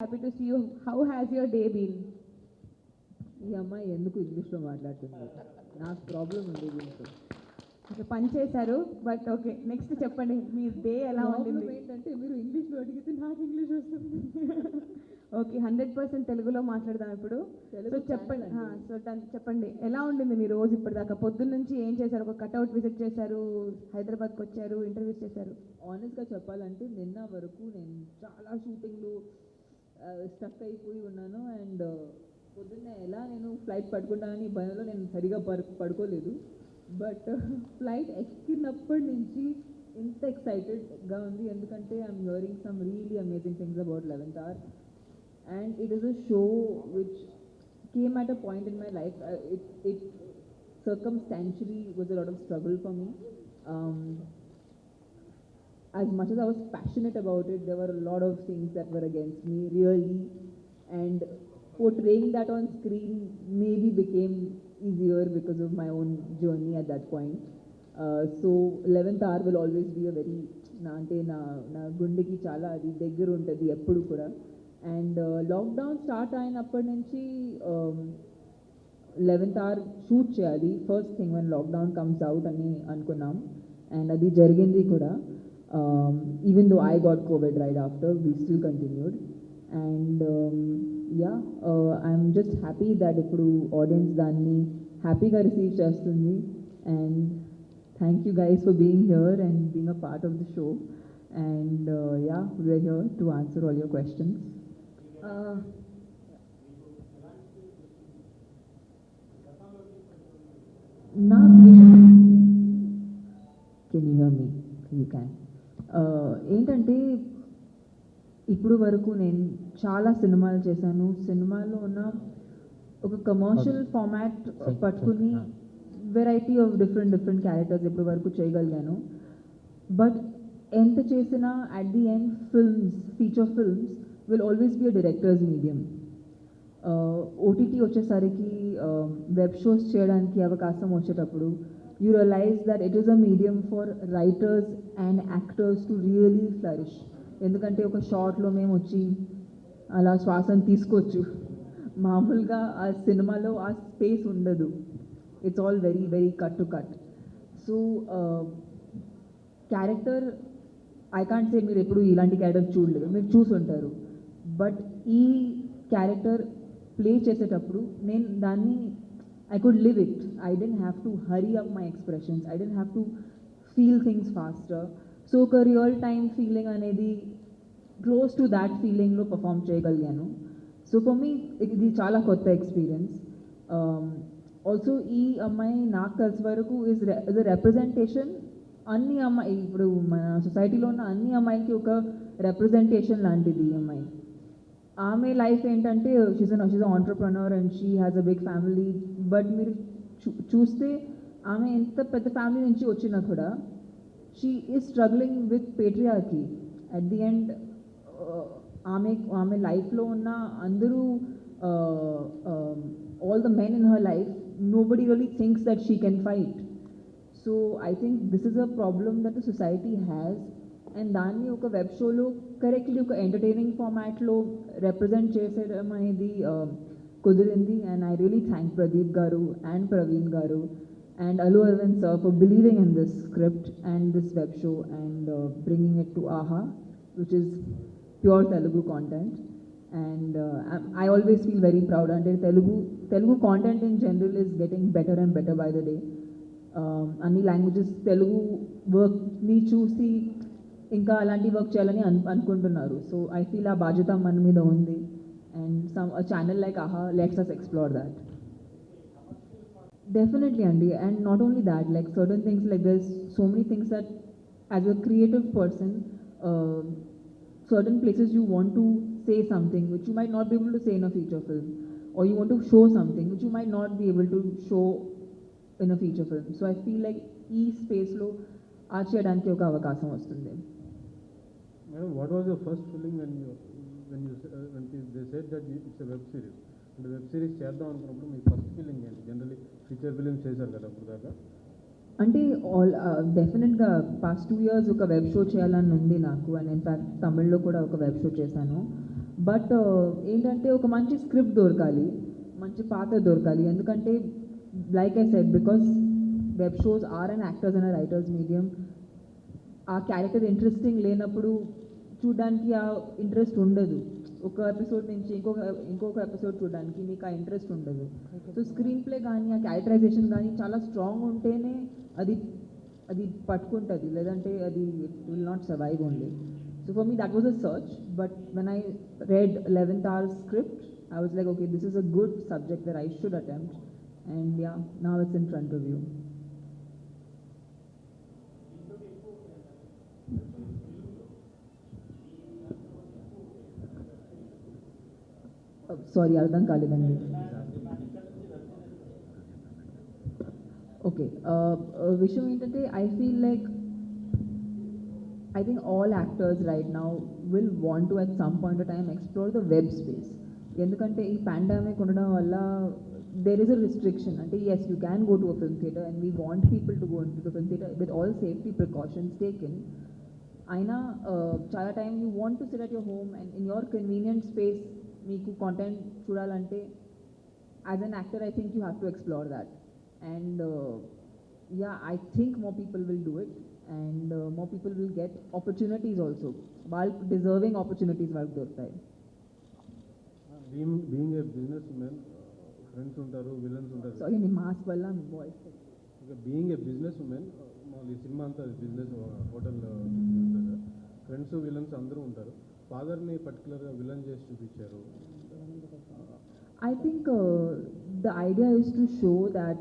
Happy to see you. How has your day been? ఈ అమ్మాయి ఎందుకు ఇంగ్లీష్లో మాట్లాడుతుంది? నాకు ప్రాబ్లం ఉంది దీంతో. ఓకే, పని చేశారు బట్ ఓకే, నెక్స్ట్ చెప్పండి మీ డే ఎలా ప్రాబ్లం ఉంటుంది? ఏంటంటే మీరు ఇంగ్లీష్లో అడిగితే నాకు ఇంగ్లీష్ వస్తుంది. ఓకే, 100% తెలుగులో మాట్లాడదాం ఇప్పుడు. తెలుగు సో చెప్పండి, ఛానల్ సో చెప్పండి ఎలా ఉండింది మీ రోజు ఇప్పటిదాకా? పొద్దున్న నుంచి ఏం చేశారు? ఒక కట్అవుట్ విజిట్ చేశారు, హైదరాబాద్కి వచ్చారు, ఇంటర్వ్యూస్ చేశారు. ఆనెస్ట్గా చెప్పాలంటే నిన్న వరకు నేను చాలా షూటింగ్లు స్టక్ అయిపోయి ఉన్నాను. అండ్ పొద్దున్నే ఎలా నేను ఫ్లైట్ పడుకుంటానని భయంలో నేను సరిగా పడుకోలేదు. బట్ ఫ్లైట్ ఎక్కినప్పటి నుంచి ఇంత ఎక్సైటెడ్గా ఉంది, ఎందుకంటే I'm hearing some really amazing things about 11th Hour. And it is a show which came at a point in my life. It circumstantially was a lot of struggle for me. As much as I was passionate about it, there were a lot of things that were against me, really. And portraying that on screen maybe became easier because of my own journey at that point. So 11th Hour will always be a very na gundeki chala adi దగ్గర ఉంటది ఎప్పుడు కూడా. And lockdown start అయినప్పటి నుంచి 11th Hour shoot చేయాలి first thing one lockdown comes out అని అనుకున్నాం. And అది జరిగింది కూడా. Even though I got Covid right after, we still continued. And I'm just happy that ఇప్పుడు ఆడియన్స్ దాన్ని హ్యాపీగా రిసీవ్ చేస్తుంది. And thank you guys for being here and being a part of the show. And we're here to answer all your questions. Can you hear me? You can. ఏంటంటే ఇప్పుడు వరకు నేను చాలా సినిమాలు చేశాను. సినిమాలో ఉన్న ఒక కమర్షియల్ ఫార్మాట్ పట్టుకుని వెరైటీ ఆఫ్ డిఫరెంట్ క్యారెక్టర్స్ ఇప్పుడు వరకు చేయగలిగాను. బట్ ఎంత చేసినా at the end feature films will always be a director's medium. OTT వచ్చేసరికి వెబ్ షోస్ చేయడానికి అవకాశం వచ్చేటప్పుడు you realize that it is a medium for writers and actors to really flourish. ఎందుకంటే ఒక షార్ట్లో మేము వచ్చి అలా శ్వాసను తీసుకోవచ్చు. మామూలుగా ఆ సినిమాలో ఆ స్పేస్ ఉండదు. It's all very very cut to cut. So character I can't say మీరు ఎప్పుడు ఇలాంటి క్యారెక్టర్ చూడలేదు, మీరు చూసుంటారు. బట్ ఈ క్యారెక్టర్ ప్లే చేసేటప్పుడు నేను దాన్ని I could live it. I didn't have to hurry up my expressions, I didn't have to feel things faster. So ఒక రియల్ టైమ్ ఫీలింగ్ అనేది క్లోజ్ టు దాట్ ఫీలింగ్లో పర్ఫామ్ చేయగలిగాను. సో ఫర్ మీ ఇది చాలా కొత్త ఎక్స్పీరియన్స్. ఆల్సో ఈ అమ్మాయి నాకు తెలిసి వరకు ఇస్ ఎ రిప్రజెంటేషన్. అన్ని అమ్మాయి ఇప్పుడు మన సొసైటీలో ఉన్న అన్ని అమ్మాయిలకి ఒక రిప్రజెంటేషన్ లాంటిది ఈ అమ్మాయి. ఆమె లైఫ్ ఏంటంటే she's entrepreneur and she has a big family. But మీరు చూస్తే ఆమె ఎంత పెద్ద ఫ్యామిలీ నుంచి వచ్చినా కూడా she is struggling with patriarchy. At the end ఆమె లైఫ్లో ఉన్న అందరూ all the men in her life, nobody really thinks that she can fight. So I think this is a problem that the society has, and దాన్ని ఒక web షోలో correctly ఒక entertaining ఫార్మాట్లో represent చేసేయడం అనేది కుదిరింది. And I really thank Pradeep garu and Praveen garu and Allu Aravind sir for believing in this script and this web show and bringing it to Aha, which is pure Telugu content. And I always feel very proud అంటే Telugu content in general is getting better and better by the day. అన్ని languages Telugu వర్క్ని చూసి ఇంకా అలాంటి work చేయాలని అనుకుంటున్నారు. So I feel ఆ బాధ్యత మన మీద ఉంది. అండ్ ఛానల్ లైక్ ఆహా let's us explore that. Definitely అండి. And not only that, like certain things like there's so many things that as a creative person, certain places you want to say something which you might not be able to say in a feature film, or you want to show something which you might not be able to show in a feature film. So I feel like ఈ స్పేస్లో ఆ చేయడానికి ఒక అవకాశం వస్తుంది. Madam, what was your first feeling when they said that it's a web series? అంటే web series చేద్దాం అనుకున్నప్పుడు మీ ఫస్ట్ ఫీలింగ్ ఏంటి? జనరల్లీ ఫీచర్ ఫిలిమ్స్ చేశారు కదా అప్పుడు దాకా. అంటే డెఫినెట్గా పాస్ట్ 2 years ఒక వెబ్ షో చేయాలని ఉంది నాకు. అండ్ ఇన్ఫ్యాక్ట్ తమిళ్లో కూడా ఒక వెబ్ షో చేశాను. బట్ ఏంటంటే ఒక మంచి స్క్రిప్ట్ దొరకాలి, మంచి పాత్ర దొరకాలి. ఎందుకంటే like I said, because web shows are and actors and writers medium, ఆ క్యారెక్టర్ ఇంట్రెస్టింగ్ లేనప్పుడు చూడడానికి ఆ ఇంట్రెస్ట్ ఉండదు. ఒక ఎపిసోడ్ నుంచి ఇంకొక ఎపిసోడ్ చూడడానికి మీకు ఆ ఇంట్రెస్ట్ ఉండదు. సో స్క్రీన్ ప్లే కానీ ఆ క్యారెక్టరైజేషన్ కానీ చాలా స్ట్రాంగ్ ఉంటేనే అది అది పట్టుకుంటుంది, లేదంటే అది will not survive only. So for me that was a search, but when I read 11th hour script, I was like, okay, this is a good subject that I should attempt, and yeah, now it's in front of you. Sorry, Ardhan Kalidandi. Okay, Vishnu ఏంటంటే I feel like I think all actors right now will want to at some point of time explore the web space. ఎందుకంటే ఈ pandemic ఉండడం వల్ల there is a restriction. అంటే yes, you can go to a film theatre and we want people to go into the film theatre with all safety precautions taken. అయినా చాలా time you want to sit at your home and in your convenient space మీకు content చూడాలంటే as an actor I think you have to explore that. And yeah, I think more people will do it. And more people will get opportunities also. While deserving opportunities వాళ్ళకి దొరుకుతాయి. Being a business man, friends ఉంటారు, villains ఉంటారు. Sorry, మీ mask వల్ల మీ voice. ఇక being a business man, మామూలు ఈ cinema అంతా business, hotel friends villains అందరూ ఉంటారు. ఫాదర్ని పర్టికులర్గా విలన్ చేసి చూపించారు. I think the idea is to show that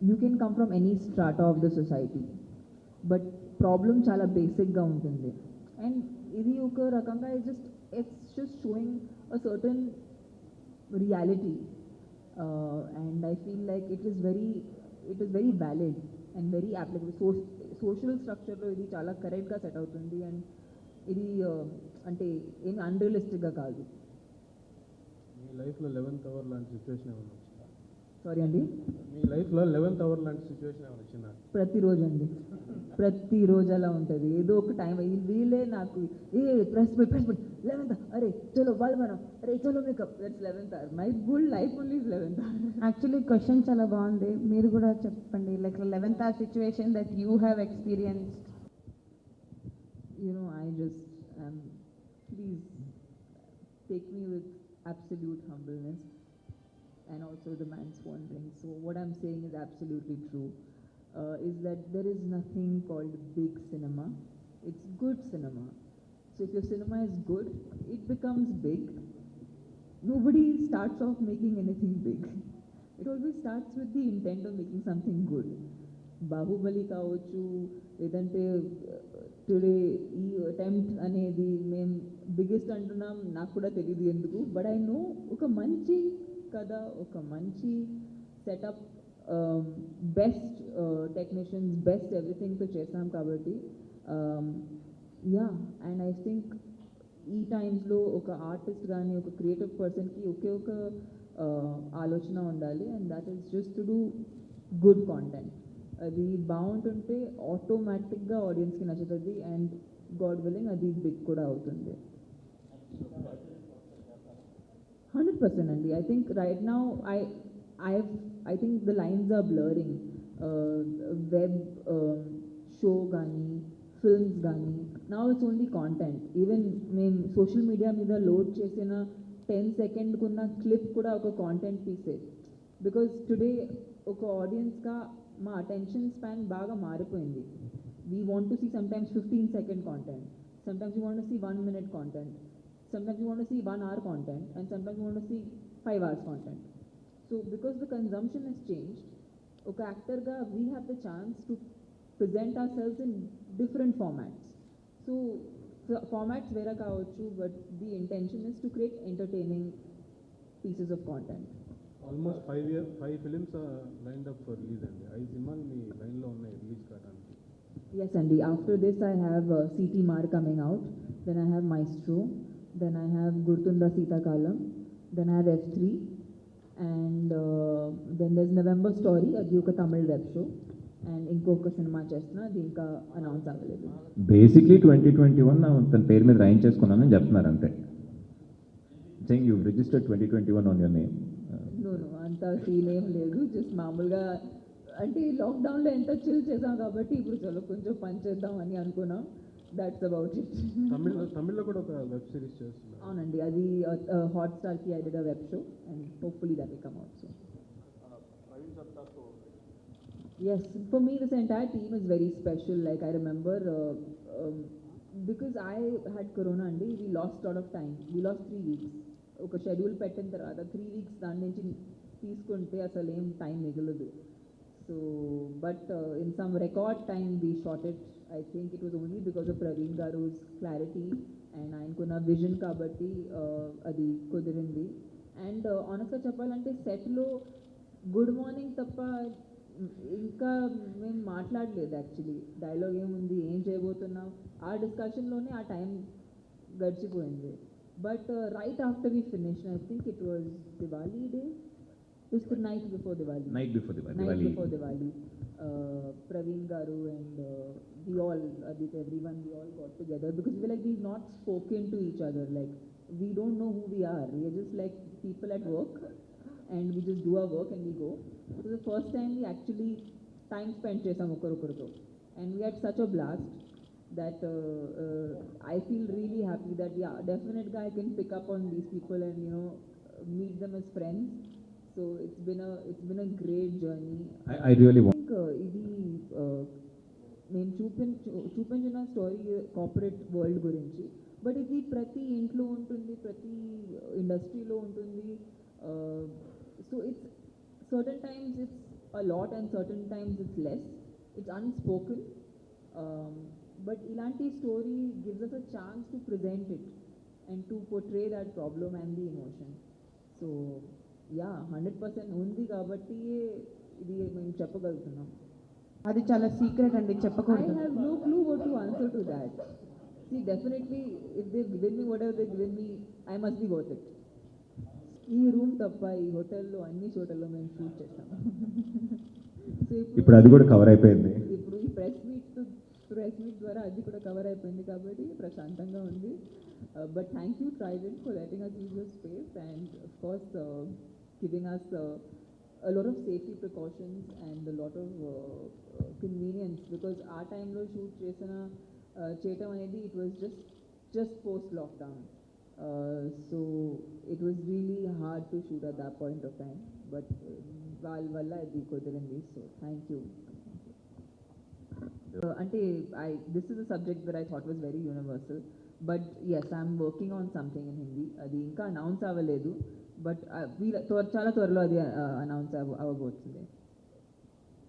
you can come from any strata of the society, but problem చాలా బేసిక్గా ఉంటుంది. అండ్ ఇది ఒక రకంగా it's just showing a certain reality, and I feel like it is very valid and very applicable. Social స్ట్రక్చర్లో ఇది చాలా కరెక్ట్గా set అవుతుంది, అండ్ ఇది అంటే ఏమి అన్రియలిస్టిక్గా కాదు. మీ లైఫ్లో 11th అవర్ లాంటి సిచ్యువేషన్ ఏమైనా వచ్చిందా? సారీ అండి, మీ లైఫ్లో 11th అవర్ లాంటి సిచ్యువేషన్ ఏమైనా వచ్చిందా? ప్రతిరోజు అండి, ప్రతిరోజు అలా ఉంటుంది. ఏదో ఒక టైం వీళ్ళే నాకు ప్రెస్ 11th, అరే చలో వాళ్ళు మనం, అరే చలో makeup, that's 11th hour. My full life only 11th hour. Actually question చాలా బాగుంది, మీరు కూడా చెప్పండి, like 11th hour situation that you have experienced. You know, please take me with absolute humbleness and also the man's wandering. So what I'm saying is absolutely true, is that there is nothing called big cinema. It's good cinema. So if your cinema is good, it becomes big. Nobody starts off making anything big. It always starts with the intent of making something good. Baahubali కావచ్చు, లేదంటే today ఈ attempt అనేది మేము biggest అంటున్నాం, నాకు కూడా తెలియదు ఎందుకు, బట్ ఐ నో ఒక మంచి కథ, ఒక మంచి సెటప్, బెస్ట్ టెక్నీషియన్స్, బెస్ట్ ఎవ్రీథింగ్తో చేస్తాం కాబట్టి యా. అండ్ ఐ థింక్ ఈ టైమ్స్లో ఒక ఆర్టిస్ట్ కానీ ఒక క్రియేటివ్ పర్సన్కి ఒకే ఒక ఆలోచన ఉండాలి, and that is just to do good content. అది బాగుంటుంటే ఆటోమేటిక్గా ఆడియన్స్కి నచ్చుతుంది, అండ్ గాడ్ విల్లింగ్ అది బిగ్ కూడా అవుతుంది. 100% అండి. I think right now I think the lines are blurring. Web show కానీ ఫిల్మ్స్ కానీ now it's only content. Even మేము సోషల్ మీడియా మీద లోడ్ చేసిన 10 సెకండ్కున్న క్లిప్ కూడా ఒక కాంటెంట్ పీసే. బికాజ్ టుడే ఒక ఆడియన్స్గా మా అటెన్షన్ స్పాన్ బాగా మారిపోయింది. We want to see sometimes 15-second content, sometimes you want to see 1 minute content, sometimes you want to see 1 hour content, and sometimes you want to see 5 hours content. So because the consumption has changed, oka actor ga we have the chance to present ourselves in different formats. So formats vera kavachu, but the intention is to create entertaining pieces of content. Almost 5 films are lined up for release అండి. 5 సినిమాలు మీ లైన్లో ఉన్నాయి release కావడానికి. Yes అండి, after this I have CT Mar coming out, then I have Maestro, then I have Gurtunda Seethakalam, then I have F3, and then there's November Story, అది ఒక Tamil web show, and ఇంకొక cinema చేస్తున్నా, అది ఇంకా announce అవ్వలేదు. Basically 2021 తన పేరు మీద రాయించేసుకున్నానని చెప్తున్నారు అంతే. Saying you registered 2021 on your name. No అంత సీన్ ఏం లేదు, జస్ట్ మామూలుగా అంటే లాక్డౌన్లో ఎంత చిల్ చేసాం కాబట్టి ఇప్పుడు చలో కొంచెం పని చేద్దాం అని అనుకున్నాం. That's about it. తమిళ్లో కూడా ఒక వెబ్ సిరీస్ చేస్తున్నారు. అవునండి, అది హాట్స్టార్కి I did a web show and hopefully that will come out soon. Yes, for me this entire team is very special. Like I remember because I had corona and we lost a lot of time. We lost 3 weeks. ఒక schedule పెట్టిన తర్వాత 3 weeks దాని నుంచి తీసుకుంటే అసలు ఏం time మిగలదు. So but in some record time we shot it. I think it was only because of Praveen garu's clarity and ఆయనకున్న విజన్ కాబట్టి అది కుదిరింది. అండ్ ఆనెస్ట్గా చెప్పాలంటే సెట్లో గుడ్ మార్నింగ్ తప్ప ఇంకా మేము మాట్లాడలేదు. యాక్చువల్లీ డైలాగ్ ఏముంది, ఏం చేయబోతున్నాం, ఆ డిస్కషన్లోనే ఆ టైం గడిచిపోయింది. But right after we finish, I think it was Diwali day, just night before Diwali. Night before Diwali Praveen garu and we all everyone we all got together because we've not spoken to each other, like we don't know who we are, we are just like people at work and we just do our work and we go. So the first time we actually time spent chesam okorokoroto and we had such a blast that I feel really happy that yeah, definitely I can pick up on these people and meet them as friends. So it's been a great journey. I really want. I think ఇది నేను చూపించిన story corporate world గురించి, but ఇది ప్రతి ఇంట్లో ఉంటుంది, ప్రతి ఇండస్ట్రీలో ఉంటుంది. So it's certain times it's a lot and certain times it's less, it's unspoken. But ఇలాంటి story gives us a chance to present it and to portray that problem and the emotion. So yeah 100% ఉంది కాబట్టి ఇది మేము చెప్పగలుగుతున్నాం. అది చాలా secret అండి, I చెప్పకూడదు. have no clue what to answer to that. See, definitely, if they've given me whatever they've given me, I must be worth it. ఈ room తప్ప ఈ హోటల్లో అన్ని చోటల్లో మేము షూట్ చేస్తాం. సో ఇప్పుడు అది కూడా కవర్ అయిపోయింది. ఇప్పుడు ఈ ప్రెస్ మీట్ ద్వారా అది కూడా కవర్ అయిపోయింది కాబట్టి ప్రశాంతంగా ఉంది. But thank you Trident for letting us use your space and of course giving us a lot of safety precautions and a lot of convenience, because our time lo shoot చేయటం అనేది it was just post lockdown, so it was really hard to shoot at that point of time, but వాళ్ళ వల్ల అది కుదిరింది. So thank you. Ante this is a subject that I thought was very universal, but yes, I'm working on something in Hindi. అది ఇంకా announce అవ్వలేదు, but చాలా త్వరలో అది అనౌన్స్ అవ్వబోతుంది.